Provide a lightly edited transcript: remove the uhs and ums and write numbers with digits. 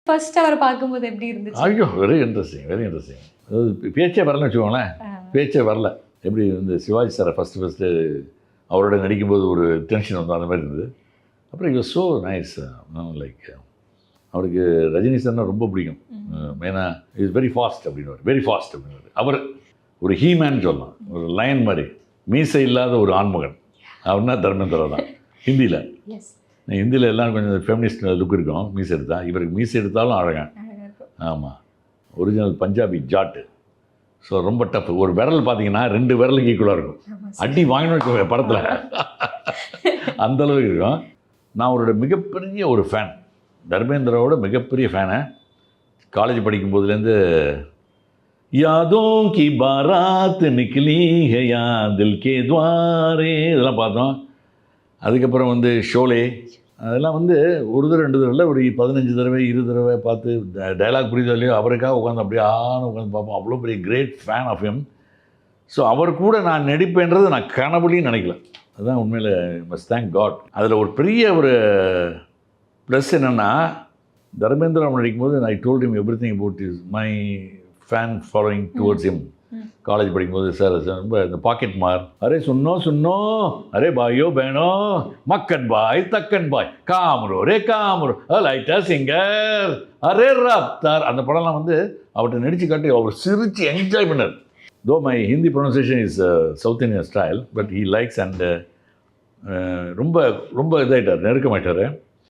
First அவரை பார்க்கும்போது எப்படி இருந்துச்சு? ஐயோ, வெரி இன்ட்ரெஸ்டிங், வெரி இன்ட்ரெஸ்டிங். அதாவது பேச்சே வரலன்னு வச்சுக்கோங்களேன். பேச்சே வரல. எப்படி வந்து சிவாஜி சாரை ஃபஸ்ட்டு அவரோட நடிக்கும்போது ஒரு டென்ஷன் வந்து அந்த மாதிரி இருந்தது. அப்புறம் இவர் ஸோ நைஸ். லைக் அவருக்கு ரஜினி சார்னா ரொம்ப பிடிக்கும். மெயினாக இஸ் வெரி ஃபாஸ்ட் அப்படின்வார், வெரி ஃபாஸ்ட் அப்படின்வார். அவர் ஒரு ஹீமேன் சொல்லலாம், ஒரு லயன் மாதிரி, மீசை இல்லாத ஒரு ஆண்மகன். அவர்னா தர்மேந்திரா தான் ஹிந்தியில். ஹிந்தியில் எல்லாம் கொஞ்சம் ஃபெமினிஸ்ட் லுக் இருக்கும் மீசை எடுத்தால். இவருக்கு மீசை எடுத்தாலும் அழகான். ஆமாம், ஒரிஜினல் பஞ்சாபி ஜாட்டு. ஸோ ரொம்ப டஃப். ஒரு விரல் பார்த்தீங்கன்னா 2 விரலுக்கு ஈக்குவலாக இருக்கும். அடி வாங்கணும் படத்தில் அந்தளவுக்கு இருக்கும். நான் அவரோட மிகப்பெரிய ஒரு ஃபேன், தர்மேந்திராவோட மிகப்பெரிய ஃபேனு. காலேஜ் படிக்கும்போதுலேருந்து யாதோ கி பாராத் நிக்லி ஹே யா தில் கே துவாரே இதெல்லாம் பார்த்தோம். அதுக்கப்புறம் வந்து ஷோலே, அதெல்லாம் வந்து ஒரு தடவை 2 தடவை இல்லை, ஒரு 15 தடவை 20 தடவை பார்த்து டைலாக் புரியுதோ இல்லையோ அவருக்காக உட்காந்து அப்படியே உட்காந்து பார்ப்போம். அவ்வளோ பெரிய great fan of him. So அவர் கூட நான் நடிப்பேன்றது நான் கனவுலையும் நினைக்கல. அதுதான் உண்மையில் மஸ்ட் தேங்க் காட். அதில் ஒரு பெரிய ஒரு ப்ளஸ் என்னென்னா, தர்மேந்திரா நடிக்கும்போது I told him everything about is my fan following towards him. College படிக்கும்போது சார் ரொம்ப இந்த பாக்கெட் மார், அரே சுன்னோ அரே பாயோ பேனோ மக்கன் பாய் தக்கன் பாய் காமரோ ரே காமரோ லைட்டா சிங்கர் அரே ரப்தார், அந்த படம்லாம் வந்து அவர்கிட்ட நடித்து காட்டி அவர் சிரித்து என்ஜாய் பண்ணார். தோ my Hindi pronunciation is south Indian style, but he likes and ரொம்ப ரொம்ப இதாகிட்டார், நெருக்கமாயிட்டார்.